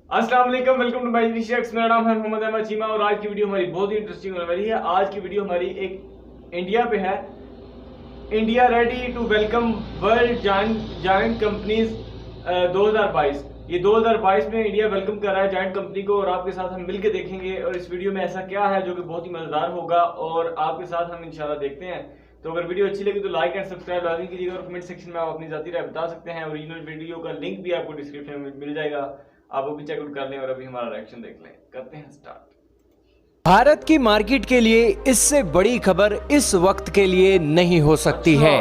अस्सलाम वालेकुम, welcome to my shakes. मेरा नाम है मोहम्मद अहमद चीमा और आज की वीडियो हमारी बहुत ही इंटरेस्टिंग होने वाली है। आज की वीडियो हमारी एक इंडिया पे है। India ready to welcome world giant companies 2022। ये 2022 में इंडिया वेलकम कर रहा है जायंट कंपनी को और आपके साथ हम मिलकर देखेंगे और इस वीडियो में ऐसा क्या है जो कि बहुत ही मजेदार होगा और आपके साथ हम इंशाल्लाह देखते हैं। तो अगर वीडियो अच्छी लगी तो लाइक एंड सब्सक्राइब लाजमी कीजिएगा और कमेंट सेक्शन में आप अपनी जाती राय बता सकते हैं। ओरिजिनल वीडियो का लिंक भी आपको डिस्क्रिप्शन में मिल जाएगा, आप वो भी चेकआउट कर लें और अभी हमारा रिएक्शन देख लें। करते हैं स्टार्ट। भारत की मार्केट के लिए इससे बड़ी खबर इस वक्त के लिए नहीं हो सकती है।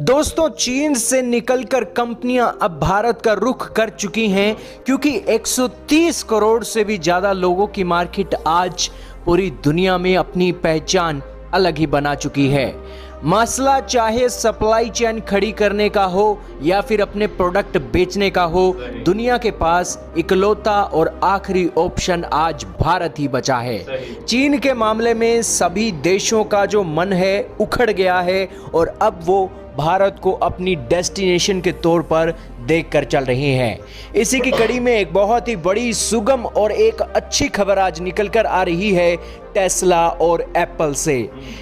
दोस्तों, चीन से निकलकर कंपनियां अब भारत का रुख कर चुकी हैं क्योंकि 130 करोड़ से भी ज्यादा लोगों की मार्केट आज पूरी दुनिया में अपनी पहचान अलग ही बना चुकी है। मसला चाहे सप्लाई चेन खड़ी करने का हो या फिर अपने प्रोडक्ट बेचने का हो, दुनिया के पास इकलौता और आखिरी ऑप्शन आज भारत ही बचा है। चीन के मामले में सभी देशों का जो मन है उखड़ गया है और अब वो भारत को अपनी डेस्टिनेशन के तौर पर देखकर चल रही हैं। इसी की कड़ी में एक बहुत ही बड़ी, सुगम और एक अच्छी खबर आज निकलकर आ रही है टेस्ला और एप्पल से।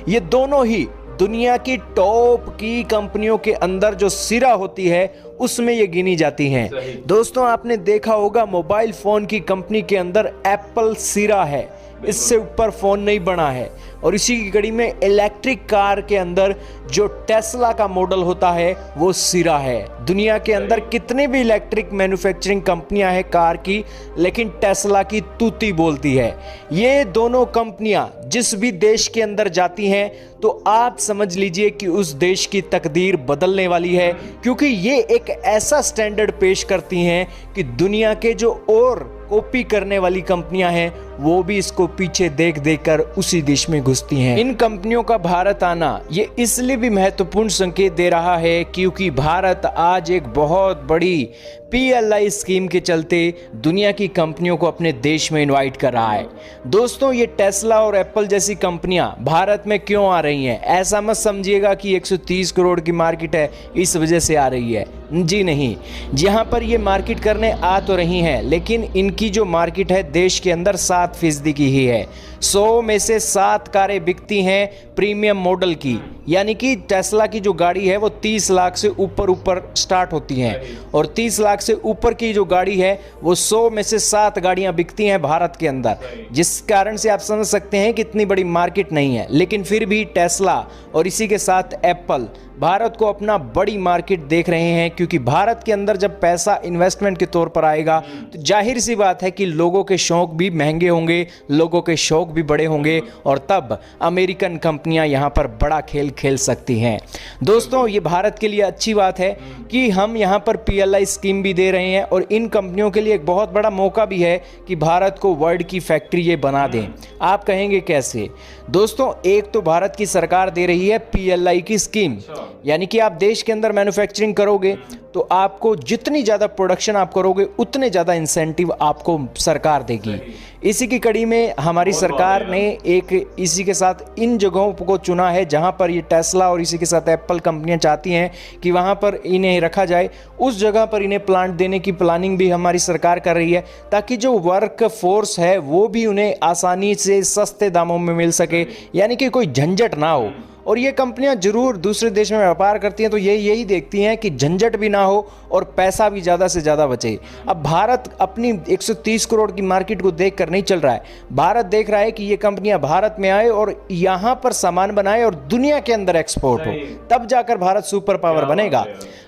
ये दोनों ही दुनिया की टॉप की कंपनियों के अंदर जो सिरा होती है उसमें ये गिनी जाती हैं। दोस्तों, आपने देखा होगा मोबाइल फोन की कंपनी के अंदर एप्पल सिरा है, इससे ऊपर फोन नहीं बना है। और इसी की कड़ी में इलेक्ट्रिक कार के अंदर जो टेस्ला का मॉडल होता है वो सिरा है। दुनिया के अंदर कितने भी इलेक्ट्रिक मैन्युफैक्चरिंग कंपनियां हैं कार की, लेकिन टेस्ला की तूती बोलती है। ये दोनों कंपनियां जिस भी देश के अंदर जाती हैं तो आप समझ लीजिए कि उस देश की तकदीर बदलने वाली है, क्योंकि ये एक ऐसा स्टैंडर्ड पेश करती हैं कि दुनिया के जो और कॉपी करने वाली कंपनियां हैं वो भी इसको पीछे देख कर उसी देश में घुसती हैं। इन कंपनियों का भारत आना ये इसलिए भी महत्वपूर्ण संकेत दे रहा है क्योंकि भारत आज एक बहुत बड़ी PLI स्कीम के चलते दुनिया की कंपनियों को अपने देश में इनवाइट कर रहा है। दोस्तों, ये टेस्ला और एप्पल जैसी कंपनियां भारत में क्यों आ रही हैं? ऐसा मत समझिएगा कि 130 करोड़ की मार्केट है इस वजह से आ रही है, जी नहीं। जहां पर ये मार्केट करने आ तो रही हैं, लेकिन इनकी जो मार्केट है देश के अंदर 7% की ही है। 100 में से 7 कारें बिकती हैं प्रीमियम मॉडल की, यानी कि टेस्ला की जो गाड़ी है वो 30 लाख से ऊपर स्टार्ट होती हैं और 30 लाख से ऊपर की जो गाड़ी है वो 100 में से 7 गाड़ियां बिकती हैं भारत के अंदर, जिस कारण से आप समझ सकते हैं कि इतनी बड़ी मार्केट नहीं है। लेकिन फिर भी टेस्ला और इसी के साथ एप्पल भारत को अपना बड़ी मार्केट देख रहे हैं, क्योंकि भारत के अंदर जब पैसा इन्वेस्टमेंट के तौर पर आएगा तो जाहिर सी बात है कि लोगों के शौक भी महंगे होंगे, लोगों के शौक भी बड़े होंगे और तब अमेरिकन कंपनियां यहां पर बड़ा खेल खेल सकती हैं। दोस्तों, ये भारत के लिए अच्छी बात है कि हम यहां पर PLI स्कीम भी दे रहे हैं और इन कंपनियों के लिए एक बहुत बड़ा मौका भी है कि भारत को वर्ल्ड की फैक्ट्री ये बना दें। आप कहेंगे कैसे? दोस्तों, एक तो भारत की सरकार दे रही है PLI की स्कीम, यानी कि आप देश के अंदर मैन्युफैक्चरिंग करोगे तो आपको जितनी ज़्यादा प्रोडक्शन आप करोगे उतने ज़्यादा इंसेंटिव आपको सरकार देगी। इसी की कड़ी में हमारी सरकार ने एक इसी के साथ इन जगहों को चुना है जहां पर ये टेस्ला और इसी के साथ एप्पल कंपनियां चाहती हैं कि वहां पर इन्हें रखा जाए। उस जगह पर इन्हें प्लांट देने की प्लानिंग भी हमारी सरकार कर रही है, ताकि जो वर्क फोर्स है वो भी उन्हें आसानी से सस्ते दामों में मिल सके, यानी कि कोई झंझट ना हो। और ये कंपनियां जरूर दूसरे देश में व्यापार करती हैं तो यही देखती हैं कि झंझट भी ना हो और पैसा भी ज़्यादा से ज़्यादा बचे। अब भारत अपनी 130 करोड़ की मार्केट को देख कर नहीं चल रहा है। भारत देख रहा है कि ये कंपनियां भारत में आए और यहाँ पर सामान बनाए और दुनिया के अंदर एक्सपोर्ट हो, तब जाकर भारत सुपर पावर बनेगा।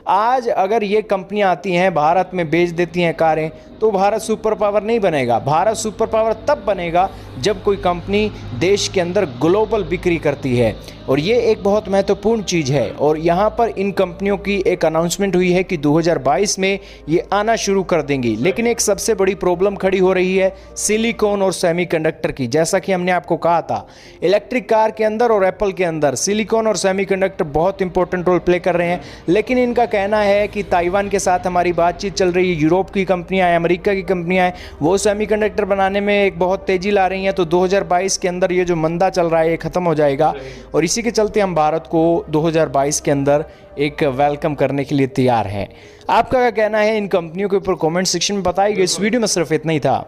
आज अगर ये कंपनियां आती हैं भारत में बेच देती हैं कारें तो भारत सुपर पावर नहीं बनेगा। भारत सुपर पावर तब बनेगा जब कोई कंपनी देश के अंदर ग्लोबल बिक्री करती है, और ये एक बहुत महत्वपूर्ण चीज़ है। और यहाँ पर इन कंपनियों की एक अनाउंसमेंट हुई है कि 2022 में ये आना शुरू कर देंगी। लेकिन एक सबसे बड़ी प्रॉब्लम खड़ी हो रही है सिलिकॉन और सेमीकंडक्टर की। जैसा कि हमने आपको कहा था, इलेक्ट्रिक कार के अंदर और एप्पल के अंदर सिलिकॉन और सेमीकंडक्टर बहुत इंपॉर्टेंट रोल प्ले कर रहे हैं। लेकिन इनका कहना है कि ताइवान के साथ हमारी बातचीत चल रही है, यूरोप की कंपनियां हैं, अमेरिका की कंपनियां हैं, वो सेमीकंडक्टर बनाने में एक बहुत तेज़ी ला रही हैं, तो 2022 के अंदर ये जो मंदा चल रहा है ये ख़त्म हो जाएगा और इसी के चलते हम भारत को 2022 के अंदर एक वेलकम करने के लिए तैयार हैं। आपका क्या कहना है इन कंपनियों के ऊपर कमेंट सेक्शन में बताइए। इस वीडियो में सिर्फ इतना ही था।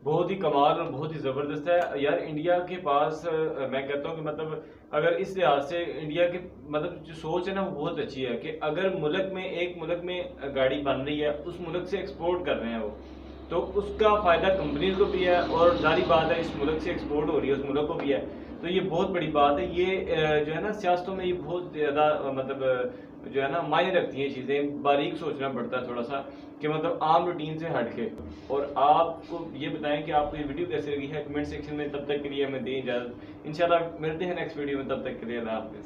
बहुत ही कमाल और बहुत ही ज़बरदस्त है यार। इंडिया के पास मैं कहता हूँ कि मतलब अगर इस लिहाज से इंडिया के मतलब जो सोच है ना वो बहुत अच्छी है कि अगर एक मुल्क में गाड़ी बन रही है, उस मुल्क से एक्सपोर्ट कर रहे हैं वो, तो उसका फ़ायदा कंपनीज को भी है और जारी बात है इस मुल्क से एक्सपोर्ट हो रही है उस मुल्क को भी है, तो ये बहुत बड़ी बात है। ये जो है ना सियासतों में ये बहुत ज़्यादा मतलब जो है ना मायने रखती हैं चीज़ें, बारीक सोचना पड़ता है थोड़ा सा कि मतलब आम रूटीन से हट के। और आपको ये बताएं कि आपको ये वीडियो कैसे लगी है कमेंट सेक्शन में। तब तक के लिए हमें दें इजाज़त, इंशाल्लाह मिलते हैं नेक्स्ट वीडियो में, तब तक के लिए अल्लाह हाफ़िज़।